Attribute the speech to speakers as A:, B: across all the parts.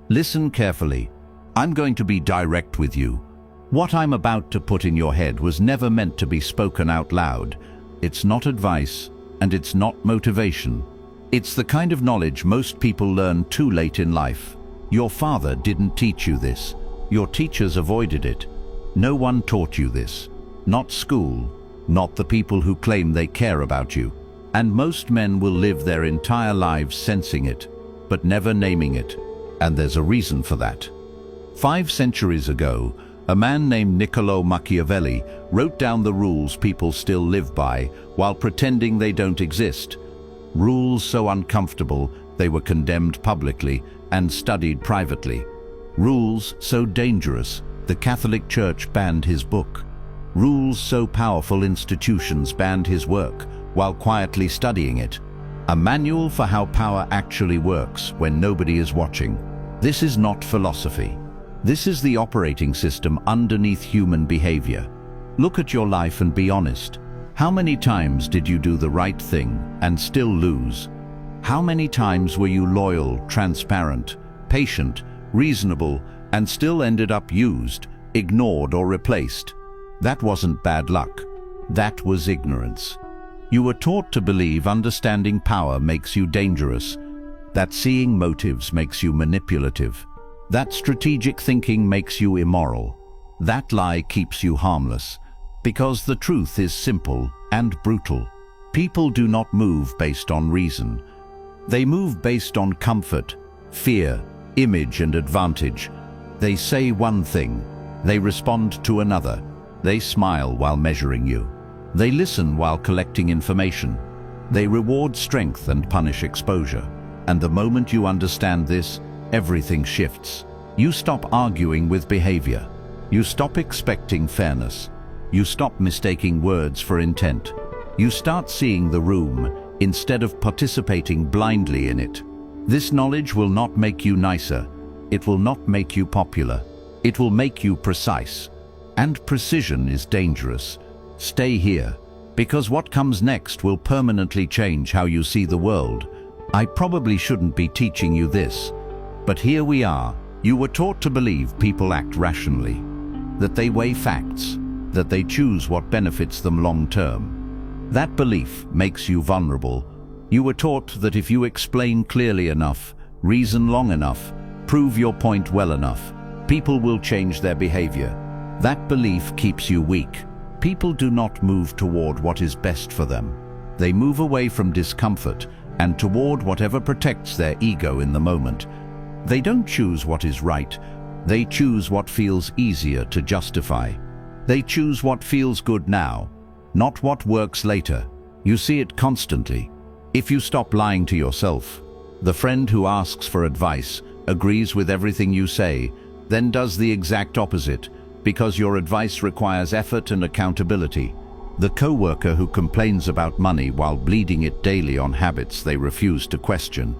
A: Listen carefully. I'm going to be direct with you. What I'm about to put in your head was never meant to be spoken out loud. It's not advice, and it's not motivation. It's the kind of knowledge most people learn too late in life. Your father didn't teach you this. Your teachers avoided it. No one taught you this. Not school, not the people who claim they care about you. And most men will live their entire lives sensing it, but never naming it. And there's a reason for that. 5 centuries ago, a man named Machiavelli wrote down the rules people still live by while pretending they don't exist. Rules so uncomfortable they were condemned publicly and studied privately. Rules so dangerous the Catholic Church banned his book. Rules so powerful institutions banned his work while quietly studying it. A manual for how power actually works when nobody is watching. This is not philosophy. This is the operating system underneath human behavior. Look at your life and be honest. How many times did you do the right thing and still lose? How many times were you loyal, transparent, patient, reasonable, and still ended up used, ignored, or replaced? That wasn't bad luck. That was ignorance. You were taught to believe understanding power makes you dangerous, that seeing motives makes you manipulative, that strategic thinking makes you immoral. That lie keeps you harmless, because the truth is simple and brutal. People do not move based on reason. They move based on comfort, fear, image, and advantage. They say one thing, they respond to another. They smile while measuring you. They listen while collecting information. They reward strength and punish exposure. And the moment you understand this, everything shifts. You stop arguing with behavior. You stop expecting fairness. You stop mistaking words for intent. You start seeing the room instead of participating blindly in it. This knowledge will not make you nicer. It will not make you popular. It will make you precise. And precision is dangerous. Stay here, because what comes next will permanently change how you see the world. I probably shouldn't be teaching you this, but here we are. You were taught to believe people act rationally, that they weigh facts, that they choose what benefits them long term. That belief makes you vulnerable. You were taught that if you explain clearly enough, reason long enough, prove your point well enough, people will change their behavior. That belief keeps you weak. People do not move toward what is best for them. They move away from discomfort and toward whatever protects their ego in the moment. They don't choose what is right. They choose what feels easier to justify. They choose what feels good now, not what works later. You see it constantly. If you stop lying to yourself, the friend who asks for advice, agrees with everything you say, then does the exact opposite, because your advice requires effort and accountability. The coworker who complains about money while bleeding it daily on habits they refuse to question.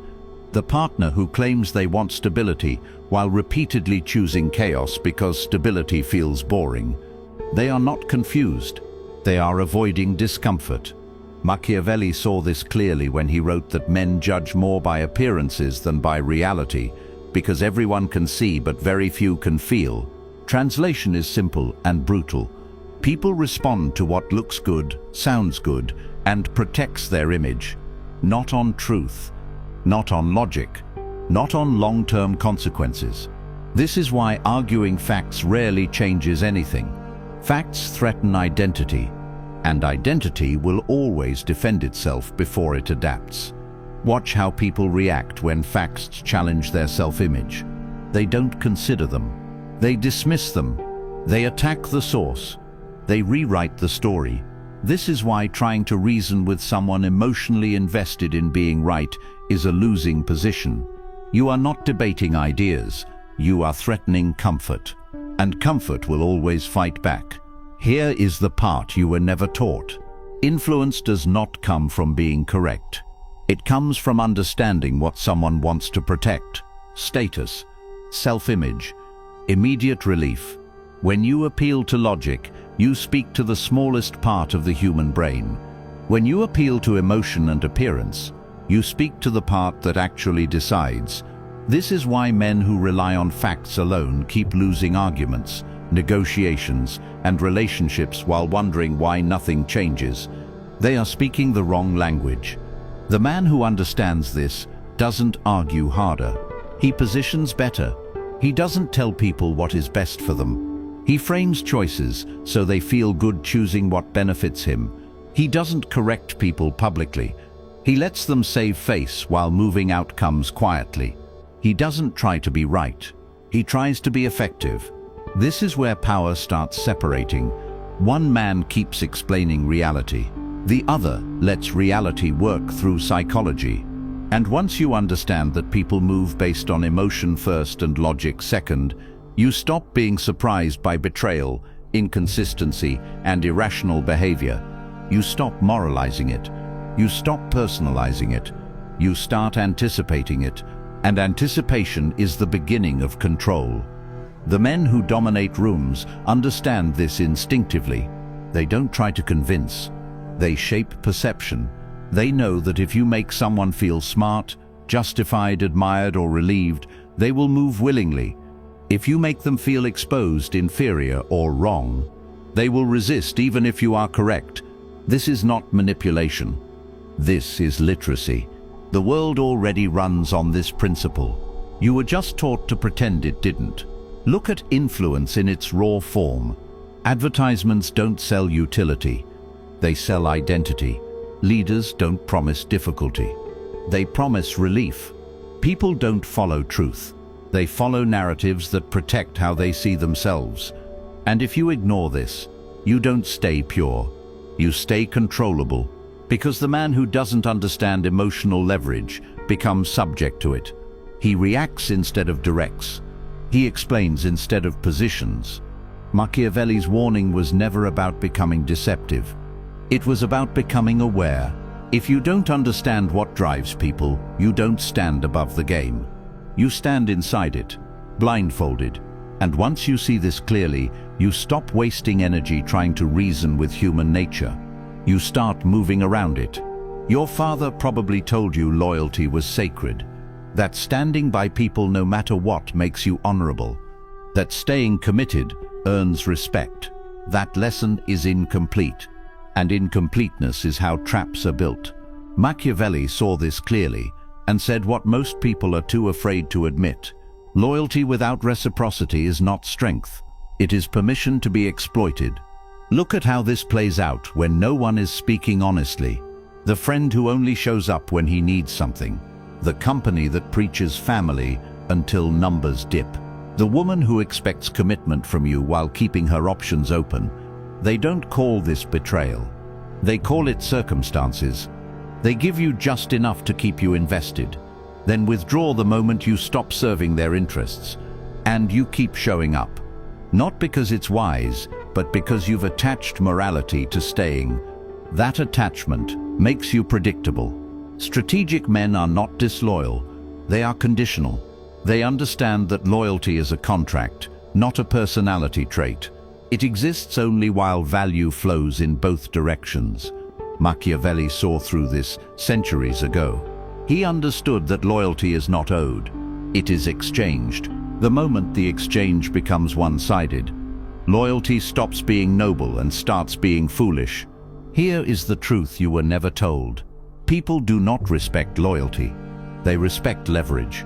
A: The partner who claims they want stability while repeatedly choosing chaos because stability feels boring. They are not confused. They are avoiding discomfort. Machiavelli saw this clearly when he wrote that men judge more by appearances than by reality, because everyone can see but very few can feel. Translation is simple and brutal. People respond to what looks good, sounds good, and protects their image. Not on truth, not on logic, not on long-term consequences. This is why arguing facts rarely changes anything. Facts threaten identity, and identity will always defend itself before it adapts. Watch how people react when facts challenge their self-image. They don't consider them. They dismiss them. They attack the source. They rewrite the story. This is why trying to reason with someone emotionally invested in being right is a losing position. You are not debating ideas. You are threatening comfort. And comfort will always fight back. Here is the part you were never taught. Influence does not come from being correct. It comes from understanding what someone wants to protect. Status, self-image, immediate relief. When you appeal to logic, you speak to the smallest part of the human brain. When you appeal to emotion and appearance, you speak to the part that actually decides. This is why men who rely on facts alone keep losing arguments, negotiations, and relationships while wondering why nothing changes. They are speaking the wrong language. The man who understands this doesn't argue harder. He positions better. He doesn't tell people what is best for them. He frames choices so they feel good choosing what benefits him. He doesn't correct people publicly. He lets them save face while moving outcomes quietly. He doesn't try to be right. He tries to be effective. This is where power starts separating. One man keeps explaining reality. The other lets reality work through psychology. And once you understand that people move based on emotion first and logic second, you stop being surprised by betrayal, inconsistency, and irrational behavior. You stop moralizing it. You stop personalizing it. You start anticipating it. And anticipation is the beginning of control. The men who dominate rooms understand this instinctively. They don't try to convince. They shape perception. They know that if you make someone feel smart, justified, admired, or relieved, they will move willingly. If you make them feel exposed, inferior, or wrong, they will resist even if you are correct. This is not manipulation. This is literacy. The world already runs on this principle. You were just taught to pretend it didn't. Look at influence in its raw form. Advertisements don't sell utility. They sell identity. Leaders don't promise difficulty. They promise relief. People don't follow truth. They follow narratives that protect how they see themselves. And if you ignore this, you don't stay pure. You stay controllable, because the man who doesn't understand emotional leverage becomes subject to it. He reacts instead of directs. He explains instead of positions. Machiavelli's warning was never about becoming deceptive. It was about becoming aware. If you don't understand what drives people, you don't stand above the game. You stand inside it, blindfolded. And once you see this clearly, you stop wasting energy trying to reason with human nature. You start moving around it. Your father probably told you loyalty was sacred, that standing by people no matter what makes you honorable, that staying committed earns respect. That lesson is incomplete, and incompleteness is how traps are built. Machiavelli saw this clearly and said what most people are too afraid to admit. Loyalty without reciprocity is not strength. It is permission to be exploited. Look at how this plays out when no one is speaking honestly. The friend who only shows up when he needs something. The company that preaches family until numbers dip. The woman who expects commitment from you while keeping her options open. They don't call this betrayal. They call it circumstances. They give you just enough to keep you invested, then withdraw the moment you stop serving their interests. And you keep showing up. Not because it's wise, but because you've attached morality to staying. That attachment makes you predictable. Strategic men are not disloyal. They are conditional. They understand that loyalty is a contract, not a personality trait. It exists only while value flows in both directions. Machiavelli saw through this centuries ago. He understood that loyalty is not owed. It is exchanged. The moment the exchange becomes one-sided, loyalty stops being noble and starts being foolish. Here is the truth you were never told. People do not respect loyalty. They respect leverage.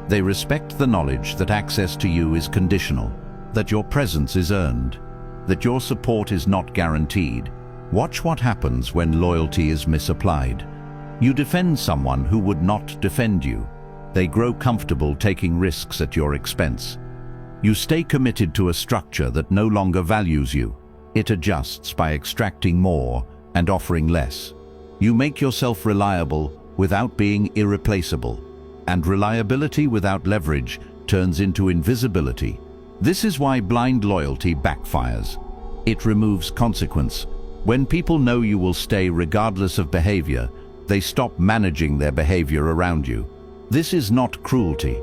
A: They respect the knowledge that access to you is conditional, that your presence is earned, that your support is not guaranteed. Watch what happens when loyalty is misapplied. You defend someone who would not defend you. They grow comfortable taking risks at your expense. You stay committed to a structure that no longer values you. It adjusts by extracting more and offering less. You make yourself reliable without being irreplaceable. And reliability without leverage turns into invisibility. This is why blind loyalty backfires. It removes consequence. When people know you will stay regardless of behavior, they stop managing their behavior around you. This is not cruelty.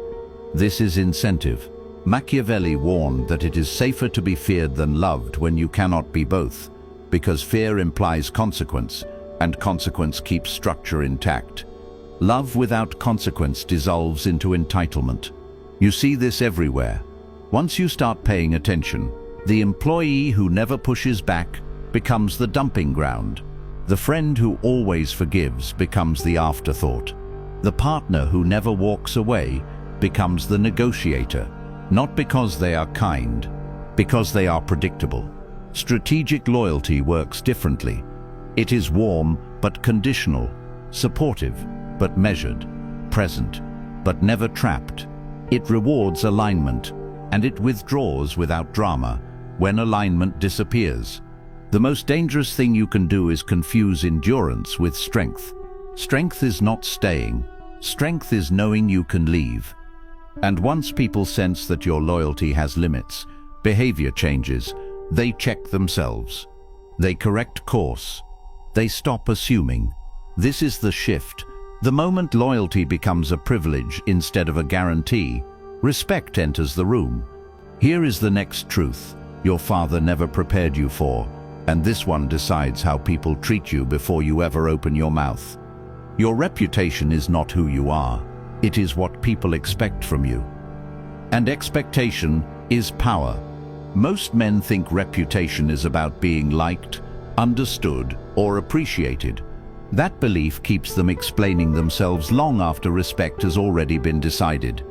A: This is incentive. Machiavelli warned that it is safer to be feared than loved when you cannot be both, because fear implies consequence, and consequence keeps structure intact. Love without consequence dissolves into entitlement. You see this everywhere. Once you start paying attention, the employee who never pushes back becomes the dumping ground. The friend who always forgives becomes the afterthought. The partner who never walks away becomes the negotiator, not because they are kind, because they are predictable. Strategic loyalty works differently. It is warm but conditional, supportive but measured, present but never trapped. It rewards alignment, and it withdraws without drama when alignment disappears. The most dangerous thing you can do is confuse endurance with strength. Strength is not staying. Strength is knowing you can leave. And once people sense that your loyalty has limits, behavior changes. They check themselves. They correct course. They stop assuming. This is the shift. The moment loyalty becomes a privilege instead of a guarantee, respect enters the room. Here is the next truth your father never prepared you for, and this one decides how people treat you before you ever open your mouth. Your reputation is not who you are. It is what people expect from you. And expectation is power. Most men think reputation is about being liked, understood, or appreciated. That belief keeps them explaining themselves long after respect has already been decided.